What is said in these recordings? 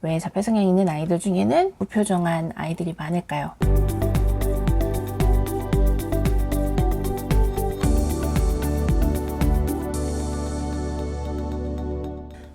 왜 자폐 성향이 있는 아이들 중에는 무표정한 아이들이 많을까요?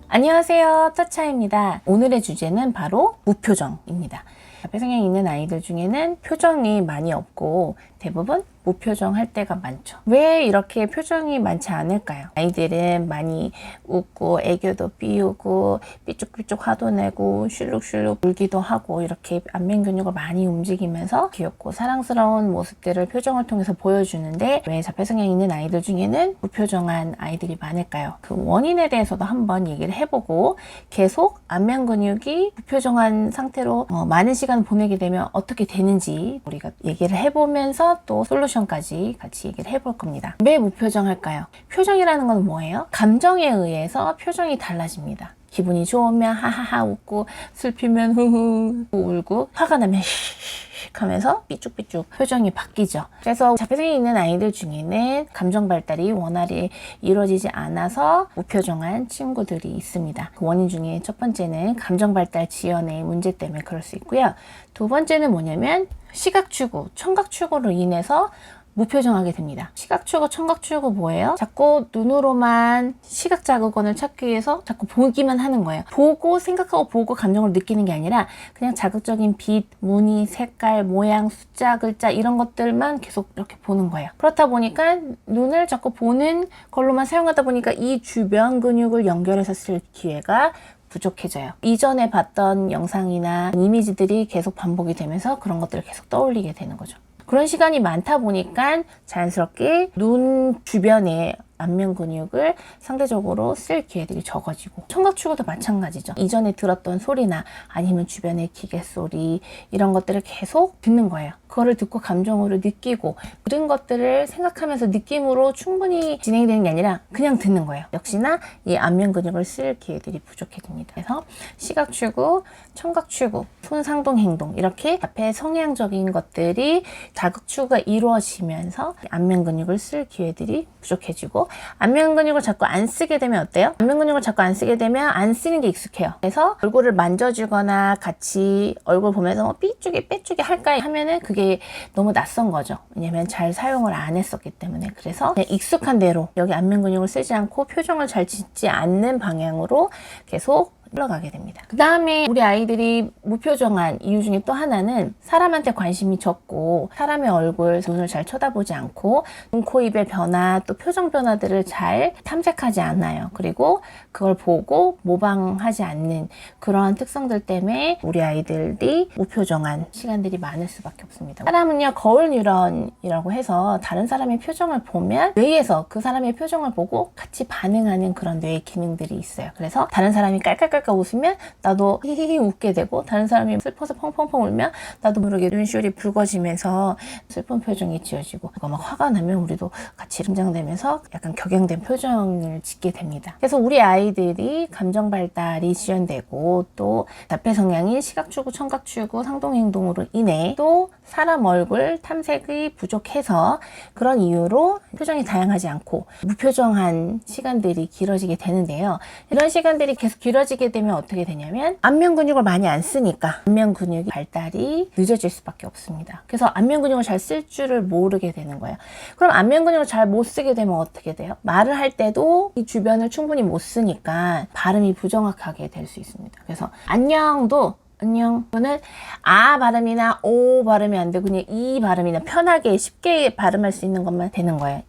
안녕하세요, 터차입니다. 오늘의 주제는 바로 무표정입니다. 자폐 성향이 있는 아이들 중에는 표정이 많이 없고 대부분 무표정할 때가 많죠. 왜 이렇게 표정이 많지 않을까요? 아이들은 많이 웃고 애교도 삐우고 삐죽삐죽 화도 내고 슐룩슐룩 울기도 하고 이렇게 안면 근육을 많이 움직이면서 귀엽고 사랑스러운 모습들을 표정을 통해서 보여주는데 왜 자폐 성향이 있는 아이들 중에는 무표정한 아이들이 많을까요? 그 원인에 대해서도 한번 얘기를 해보고 계속 안면 근육이 무표정한 상태로 많은 시간을 보내게 되면 어떻게 되는지 우리가 얘기를 해보면서 또 솔루션까지 같이 얘기를 해볼 겁니다. 왜 무표정할까요? 표정이라는 건 뭐예요? 감정에 의해서 표정이 달라집니다. 기분이 좋으면 하하하 웃고 슬피면 후후 울고 화가 나면 씩 하면서 삐쭉삐쭉 표정이 바뀌죠. 그래서 자폐성이 있는 아이들 중에는 감정 발달이 원활히 이루어지지 않아서 무표정한 친구들이 있습니다. 그 원인 중에 첫 번째는 감정 발달 지연의 문제 때문에 그럴 수 있고요. 두 번째는 뭐냐면 시각추구, 청각추구로 인해서 무표정하게 됩니다. 시각추구, 청각추구 뭐예요? 자꾸 눈으로만 시각 자극원을 찾기 위해서 자꾸 보기만 하는 거예요. 보고 생각하고 보고 감정을 느끼는 게 아니라 그냥 자극적인 빛, 무늬, 색깔, 모양, 숫자, 글자 이런 것들만 계속 이렇게 보는 거예요. 그렇다 보니까 눈을 자꾸 보는 걸로만 사용하다 보니까 이 주변 근육을 연결해서 쓸 기회가 부족해져요. 이전에 봤던 영상이나 이미지들이 계속 반복이 되면서 그런 것들을 계속 떠올리게 되는 거죠. 그런 시간이 많다 보니까 자연스럽게 눈 주변에 안면 근육을 상대적으로 쓸 기회들이 적어지고 청각추구도 마찬가지죠. 이전에 들었던 소리나 아니면 주변의 기계 소리 이런 것들을 계속 듣는 거예요. 그거를 듣고 감정으로 느끼고 모든 것들을 생각하면서 느낌으로 충분히 진행이 되는 게 아니라 그냥 듣는 거예요. 역시나 이 안면 근육을 쓸 기회들이 부족해 됩니다. 그래서 시각추구, 청각추구, 손상동 행동 이렇게 자폐 성향적인 것들이 자극추구가 이루어지면서 안면 근육을 쓸 기회들이 부족해지고 안면 근육을 자꾸 안 쓰게 되면 어때요? 안면 근육을 자꾸 안 쓰게 되면 안 쓰는 게 익숙해요. 그래서 얼굴을 만져주거나 같이 얼굴 보면서 삐쭈기 빼쭈기 할까 하면은 그게 너무 낯선 거죠. 왜냐면 잘 사용을 안 했었기 때문에. 그래서 그냥 익숙한 대로 여기 안면 근육을 쓰지 않고 표정을 잘 짓지 않는 방향으로 계속 흘러가게 됩니다. 그 다음에 우리 아이들이 무표정한 이유 중에 또 하나는 사람한테 관심이 적고 사람의 얼굴, 눈을 잘 쳐다보지 않고 눈, 코, 입의 변화 또 표정 변화들을 잘 탐색하지 않아요. 그리고 그걸 보고 모방하지 않는 그러한 특성들 때문에 우리 아이들이 무표정한 시간들이 많을 수밖에 없습니다. 사람은요 거울 뉴런이라고 해서 다른 사람의 표정을 보면 뇌에서 그 사람의 표정을 보고 같이 반응하는 그런 뇌의 기능들이 있어요. 그래서 다른 사람이 깔깔깔 웃으면 나도 히히히 웃게 되고 다른 사람이 슬퍼서 펑펑펑 울면 나도 모르게 눈시울이 붉어지면서 슬픈 표정이 지어지고 그거 막 화가 나면 우리도 같이 긴장되면서 약간 격양된 표정을 짓게 됩니다. 그래서 우리 아이들이 감정 발달이 지연되고 또 자폐 성향인 시각추구, 청각추구, 상동행동으로 인해 또 사람 얼굴 탐색이 부족해서 그런 이유로 표정이 다양하지 않고 무표정한 시간들이 길어지게 되는데요. 이런 시간들이 계속 길어지게 되면 어떻게 되냐면 안면 근육을 많이 안 쓰니까 안면 근육이 발달이 늦어질 수밖에 없습니다. 그래서 안면 근육을 잘 쓸 줄을 모르게 되는 거예요. 그럼 안면 근육을 잘 못 쓰게 되면 어떻게 돼요? 말을 할 때도 이 주변을 충분히 못 쓰니까 발음이 부정확하게 될 수 있습니다. 그래서 안녕도 안녕. 이거는 아 발음이나 오 발음이 안 되고 그냥 이 발음이나 편하게 쉽게 발음할 수 있는 것만 되는 거예요.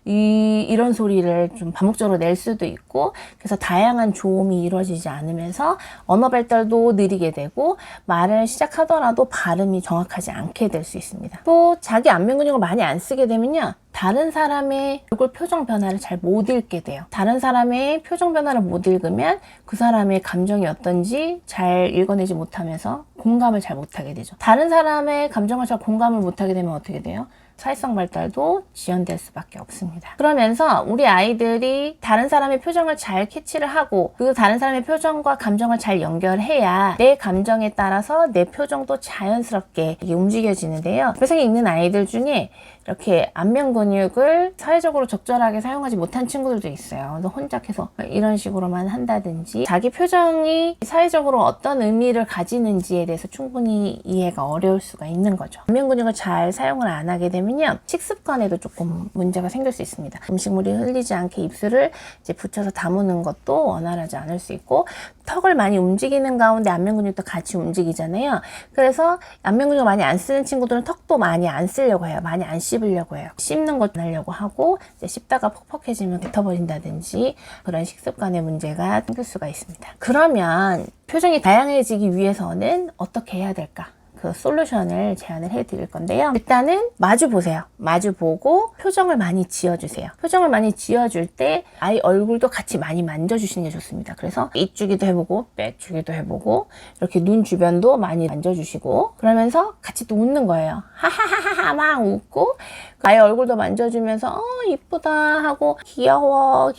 이런 소리를 좀 반복적으로 낼 수도 있고 그래서 다양한 조음이 이루어지지 않으면서 언어 발달도 느리게 되고 말을 시작하더라도 발음이 정확하지 않게 될 수 있습니다. 또 자기 안면 근육을 많이 안 쓰게 되면요. 다른 사람의 얼굴 표정 변화를 잘 못 읽게 돼요. 다른 사람의 표정 변화를 못 읽으면 그 사람의 감정이 어떤지 잘 읽어내지 못하면서 공감을 잘 못하게 되죠. 다른 사람의 감정을 잘 공감을 못하게 되면 어떻게 돼요? 사회성 발달도 지연될 수밖에 없습니다. 그러면서 우리 아이들이 다른 사람의 표정을 잘 캐치를 하고 그 다른 사람의 표정과 감정을 잘 연결해야 내 감정에 따라서 내 표정도 자연스럽게 움직여지는데요. 표정이 있는 아이들 중에 이렇게 안면 근육을 사회적으로 적절하게 사용하지 못한 친구들도 있어요. 그래서 혼자 계속 이런 식으로만 한다든지 자기 표정이 사회적으로 어떤 의미를 가지는지에 대해서 충분히 이해가 어려울 수가 있는 거죠. 안면 근육을 잘 사용을 안 하게 되면요, 식습관에도 조금 문제가 생길 수 있습니다. 음식물이 흘리지 않게 입술을 이제 붙여서 다무는 것도 원활하지 않을 수 있고, 턱을 많이 움직이는 가운데 안면 근육도 같이 움직이잖아요. 그래서 안면 근육을 많이 안 쓰는 친구들은 턱도 많이 안 쓰려고 해요. 많이 안 씹으려고 해요. 씹는 것 안 하려고 하고, 이제 씹다가 퍽퍽해지면 뱉어버린다든지 그런 식습관의 문제가 생길 수가 있습니다. 그러면 표정이 다양해지기 위해서는 어떻게 해야 될까? 그 솔루션을 제안을 해드릴 건데요. 일단은 마주 보세요. 마주 보고 표정을 많이 지어주세요. 표정을 많이 지어줄 때 아이 얼굴도 같이 많이 만져주시는 게 좋습니다. 그래서 입주기도 해보고 빼주기도 해보고 이렇게 눈 주변도 많이 만져주시고, 그러면서 같이 또 웃는 거예요. 하하하하 막 웃고 아이 얼굴도 만져주면서 이쁘다 하고 귀여워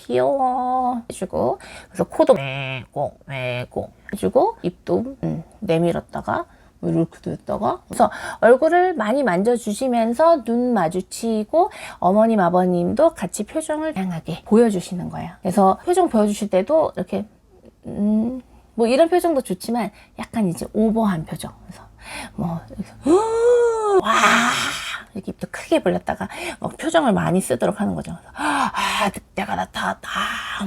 해주고, 그래서 코도 매고 해주고 입도 내밀었다가 이렇게 됐다가, 그래서 얼굴을 많이 만져주시면서 눈 마주치고 어머님 아버님도 같이 표정을 다양하게 보여주시는 거예요. 그래서 표정 보여주실 때도 이렇게 뭐 이런 표정도 좋지만 약간 이제 오버한 표정, 그래서 뭐 와 이렇게 입도 크게 벌렸다가 막 표정을 많이 쓰도록 하는 거죠. 늑대가 나타났다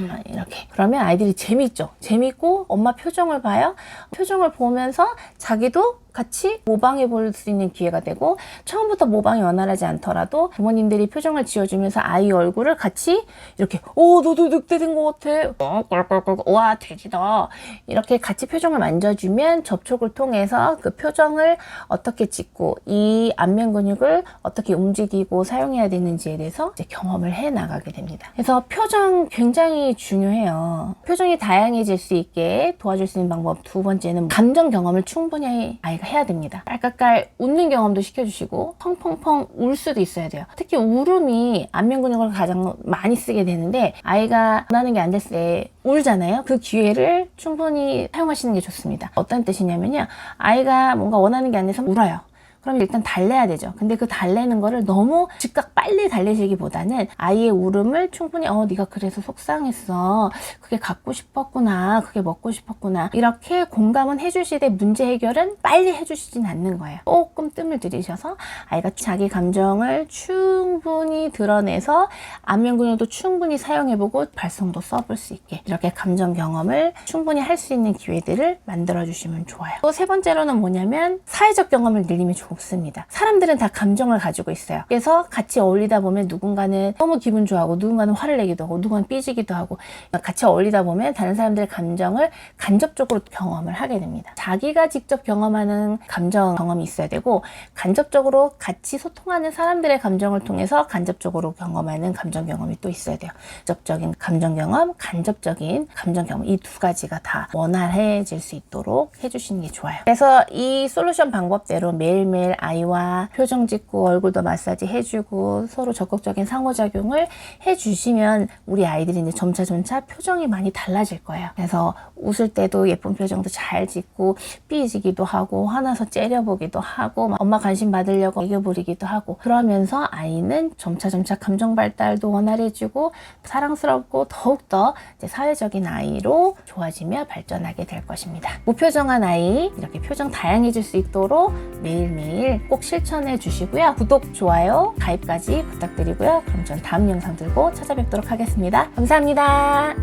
막 이렇게. 그러면 아이들이 재미있죠. 재미있고 엄마 표정을 봐요. 표정을 보면서 자기도 같이 모방해 볼 수 있는 기회가 되고, 처음부터 모방이 원활하지 않더라도 부모님들이 표정을 지어주면서 아이 얼굴을 같이 이렇게 너도 늑대 된 것 같아, 와 돼지다, 이렇게 같이 표정을 만져주면 접촉을 통해서 그 표정을 어떻게 짓고 이 안면 근육을 어떻게 움직이고 사용해야 되는지에 대해서 이제 경험을 해 나가게 됩니다. 그래서 표정 굉장히 중요해요. 표정이 다양해질 수 있게 도와줄 수 있는 방법 두 번째는 감정 경험을 충분히 아이가 해야 됩니다. 깔깔깔 웃는 경험도 시켜주시고 펑펑펑 울 수도 있어야 돼요. 특히 울음이 안면 근육을 가장 많이 쓰게 되는데, 아이가 원하는 게 안 됐을 때 울잖아요. 그 기회를 충분히 사용하시는 게 좋습니다. 어떤 뜻이냐면요, 아이가 뭔가 원하는 게 안 돼서 울어요. 그럼 일단 달래야 되죠. 근데 그 달래는 거를 너무 즉각 빨리 달래시기보다는 아이의 울음을 충분히 네가 그래서 속상했어, 그게 갖고 싶었구나, 그게 먹고 싶었구나, 이렇게 공감은 해주시되 문제 해결은 빨리 해주시진 않는 거예요. 조금 뜸을 들이셔서 아이가 자기 감정을 충분히 드러내서 안면 근육도 충분히 사용해보고 발성도 써볼 수 있게 이렇게 감정 경험을 충분히 할 수 있는 기회들을 만들어주시면 좋아요. 또 세 번째로는 뭐냐면 사회적 경험을 늘리면 좋습니다. 사람들은 다 감정을 가지고 있어요. 그래서 같이 어울리다 보면 누군가는 너무 기분 좋아하고 누군가는 화를 내기도 하고 누군가는 삐지기도 하고, 같이 어울리다 보면 다른 사람들의 감정을 간접적으로 경험을 하게 됩니다. 자기가 직접 경험하는 감정 경험이 있어야 되고, 간접적으로 같이 소통하는 사람들의 감정을 통해서 간접적으로 경험하는 감정 경험이 또 있어야 돼요. 직접적인 감정 경험, 간접적인 감정 경험, 이 두 가지가 다 원활해질 수 있도록 해주시는 게 좋아요. 그래서 이 솔루션 방법대로 매일매일 아이와 표정 짓고 얼굴도 마사지 해주고 서로 적극적인 상호작용을 해주시면 우리 아이들이 이제 점차 표정이 많이 달라질 거예요. 그래서 웃을 때도 예쁜 표정도 잘 짓고 삐지기도 하고 화나서 째려보기도 하고 엄마 관심 받으려고 애교 부리기도 하고, 그러면서 아이는 점차 감정 발달도 원활해지고 사랑스럽고 더욱더 이제 사회적인 아이로 좋아지며 발전하게 될 것입니다. 무표정한 아이, 이렇게 표정 다양해질 수 있도록 매일매일 꼭 실천해 주시고요. 구독, 좋아요, 가입까지 부탁드리고요. 그럼 전 다음 영상 들고 찾아뵙도록 하겠습니다. 감사합니다.